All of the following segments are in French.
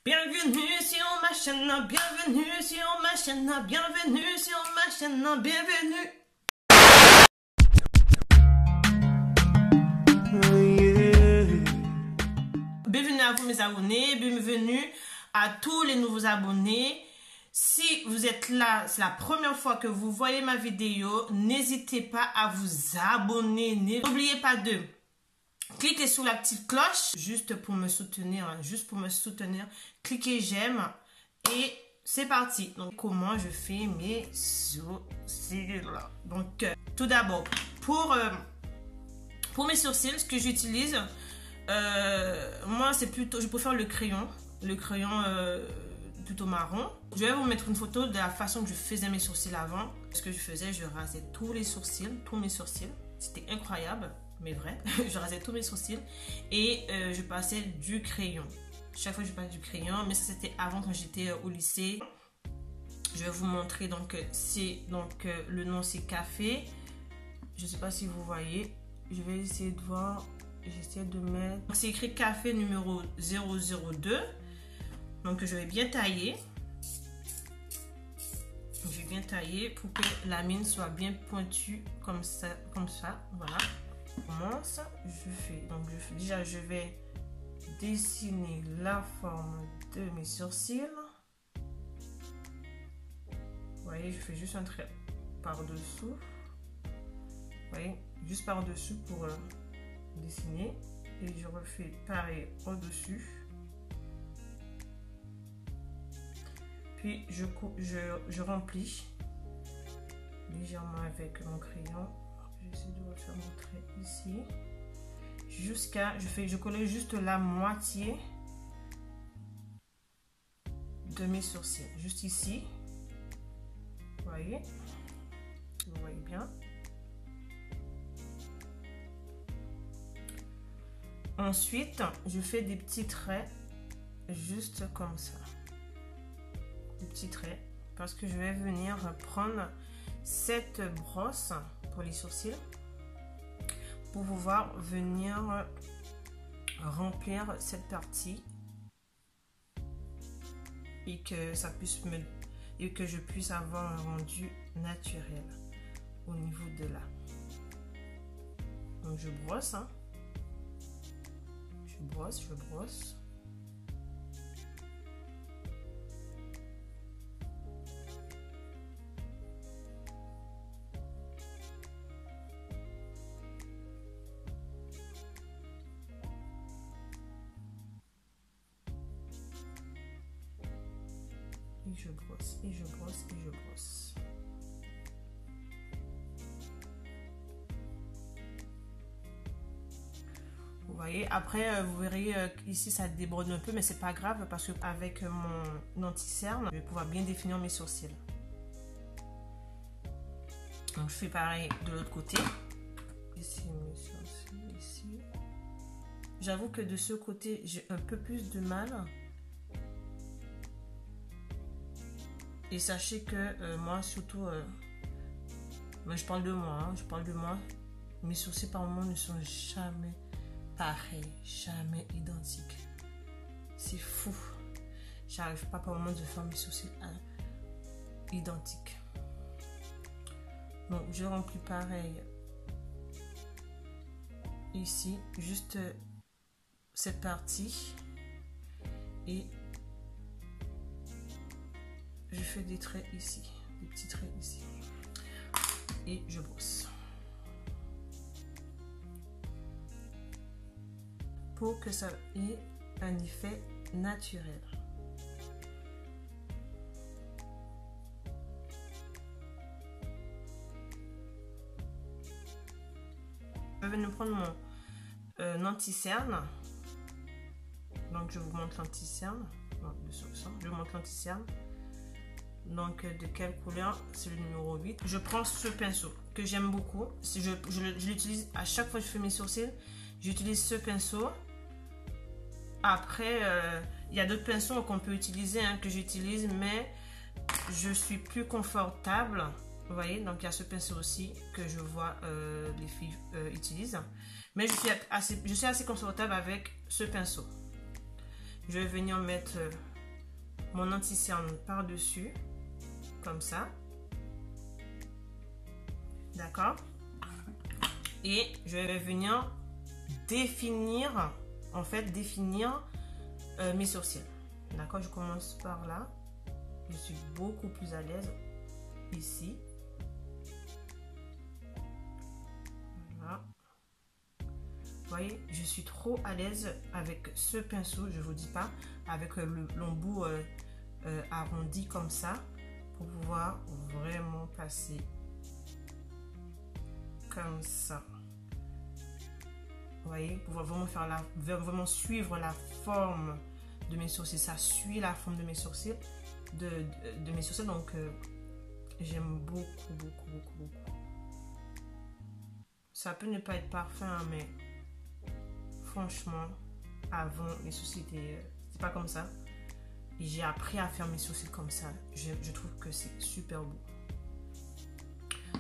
Bienvenue sur ma chaîne, bienvenue sur ma chaîne, bienvenue sur ma chaîne, bienvenue. Bienvenue à vous mes abonnés, bienvenue à tous les nouveaux abonnés. Si vous êtes là, c'est la première fois que vous voyez ma vidéo, n'hésitez pas à vous abonner. N'oubliez pas de cliquer sur la petite cloche juste pour me soutenir, cliquez j'aime et c'est parti. Donc comment je fais mes sourcils? Donc tout d'abord pour mes sourcils, ce que j'utilise, moi c'est plutôt, je préfère le crayon plutôt marron. Je vais vous mettre une photo de la façon que je faisais mes sourcils avant. Ce que je faisais, je rasais tous mes sourcils. C'était incroyable, mais vrai. Je rasais tous mes sourcils et je passais du crayon. Chaque fois je passais du crayon, mais ça c'était avant quand j'étais au lycée. Je vais vous montrer, donc c'est le nom c'est café. Je sais pas si vous voyez. Je vais essayer de voir. J'essaie de mettre. C'est écrit café numéro 002. Donc je vais bien tailler. Je vais bien tailler pour que la mine soit bien pointue comme ça. Voilà. On commence. Je fais. Donc déjà je vais dessiner la forme de mes sourcils. Vous voyez, je fais juste un trait par-dessous. Vous voyez, juste par-dessous pour dessiner. Et je refais pareil au-dessus. Puis je remplis légèrement avec mon crayon. J'essaie de refaire mon trait ici. Je colle juste la moitié de mes sourcils. Juste ici. Vous voyez bien. Ensuite, je fais des petits traits juste comme ça. Des petits traits parce que je vais venir prendre cette brosse pour les sourcils pour pouvoir venir remplir cette partie et que ça puisse que je puisse avoir un rendu naturel au niveau de là. Donc je brosse, hein. Je brosse. Et je brosse. Vous voyez, après vous verrez ici ça déborde un peu, mais c'est pas grave parce que avec mon anti-cerne, je vais pouvoir bien définir mes sourcils. Donc je fais pareil de l'autre côté. Ici mes sourcils, ici. J'avoue que de ce côté, j'ai un peu plus de mal. Et sachez que moi, surtout, je parle de moi, mes sourcils par moment ne sont jamais pareils, jamais identiques. C'est fou. J'arrive pas par moment de faire mes sourcils identiques. Donc, je remplis pareil ici, juste cette partie et je fais des traits ici, des petits traits ici et je brosse pour que ça ait un effet naturel. Je vais venir prendre mon anti-cerne. Donc je vous montre l'anti-cerne. Je vous montre l'anti-cerne. Donc de quelle couleur? C'est le numéro 8. Je prends ce pinceau que j'aime beaucoup. Je l'utilise à chaque fois que je fais mes sourcils. J'utilise ce pinceau. Après, il y a d'autres pinceaux qu'on peut utiliser, hein, que j'utilise, mais je suis plus confortable. Vous voyez, donc il y a ce pinceau aussi que je vois les filles utilisent. Mais je suis assez confortable avec ce pinceau. Je vais venir mettre mon anti-cerne par-dessus, comme ça. D'accord? Et je vais venir définir, en fait, définir mes sourcils. D'accord? Je commence par là. Je suis beaucoup plus à l'aise ici. Voilà. Vous voyez, je suis trop à l'aise avec ce pinceau, je vous dis pas, avec l'embout arrondi comme ça, pour pouvoir vraiment passer comme ça. Vous voyez, pour vraiment faire vraiment suivre la forme de mes sourcils. Ça suit la forme de mes sourcils, de mes sourcils, donc j'aime beaucoup, beaucoup, beaucoup, beaucoup. Ça peut ne pas être parfait, hein, mais franchement, avant, mes sourcils c'était pas comme ça. Et j'ai appris à faire mes sourcils comme ça. Je trouve que c'est super beau.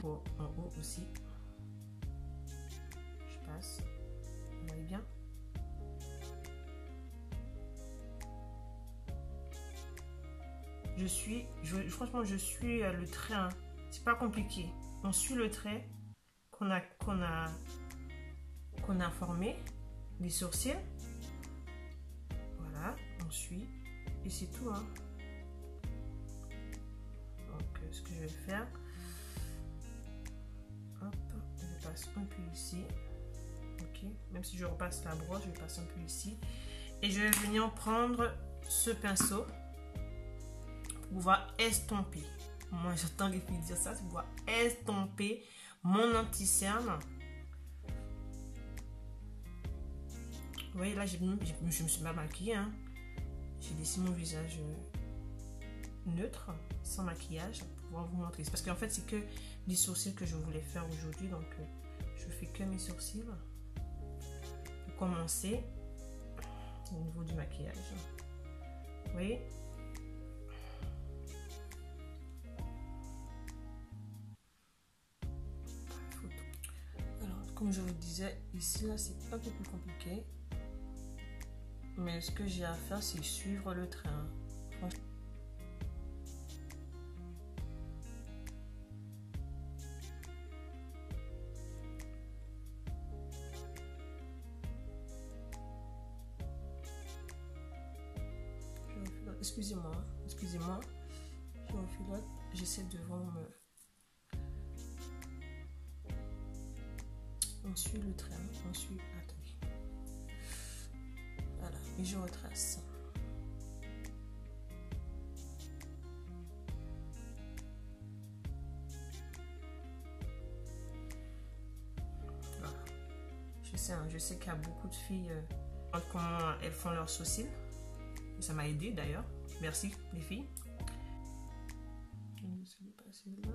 Bon, en haut aussi. Je passe. Vous voyez bien? Franchement, je suis le trait. Hein. C'est pas compliqué. On suit le trait qu'on a formé, les sourcils. Voilà, on suit. Et c'est tout. Hein. Donc, ce que je vais faire, hop, je passe un peu ici. Ok, même si je repasse la brosse, je passe un peu ici. Et je vais venir prendre ce pinceau pour pouvoir estomper. Moi, j'entends les filles dire ça, c'est pour pouvoir estomper mon anti-cerne. Vous voyez, là, je me suis pas maquillée. Hein. J'ai laissé mon visage neutre, sans maquillage, pour pouvoir vous montrer. C'est parce qu'en fait, c'est que les sourcils que je voulais faire aujourd'hui. Donc, je fais que mes sourcils. Pour commencer, au niveau du maquillage. Vous voyez? Alors, comme je vous disais, ici, là, c'est un peu plus compliqué. Mais ce que j'ai à faire, c'est suivre le train. Excusez-moi, excusez-moi. Je refilote. J'essaie de vraiment me... On suit le train. On suit... Attendez. Voilà. Et je retrace. Voilà. Je sais qu'il y a beaucoup de filles... comment elles font leurs sourcils. Ça m'a aidé d'ailleurs. Merci les filles. Je vais passer là.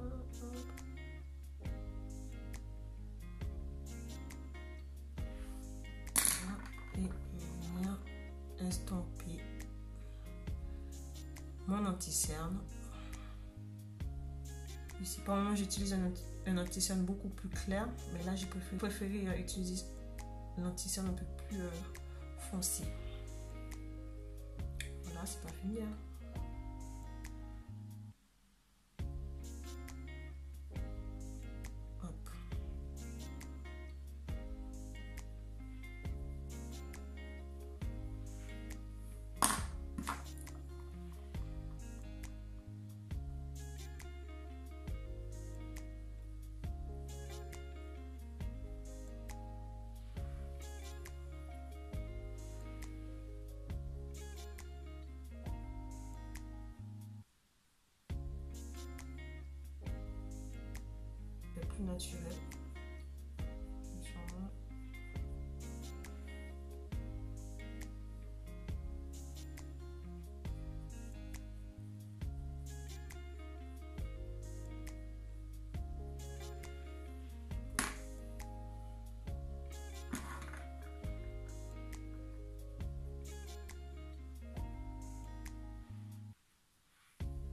Hop. Et venir estomper mon anti-cerne. Ici, pour le moment, j'utilise un anti-cerne beaucoup plus clair. Mais là, j'ai préféré utiliser un anti-cerne un peu plus foncé. Voilà, c'est pas fini. Hein. Hop. Plus naturel.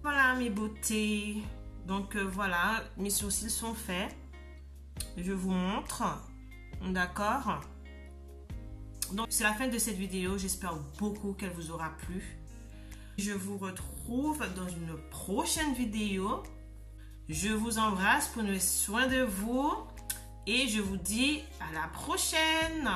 Voilà mes beautés. Donc voilà, mes sourcils sont faits. Je vous montre. D'accord. Donc c'est la fin de cette vidéo. J'espère beaucoup qu'elle vous aura plu. Je vous retrouve dans une prochaine vidéo. Je vous embrasse, prenez soin de vous et je vous dis à la prochaine.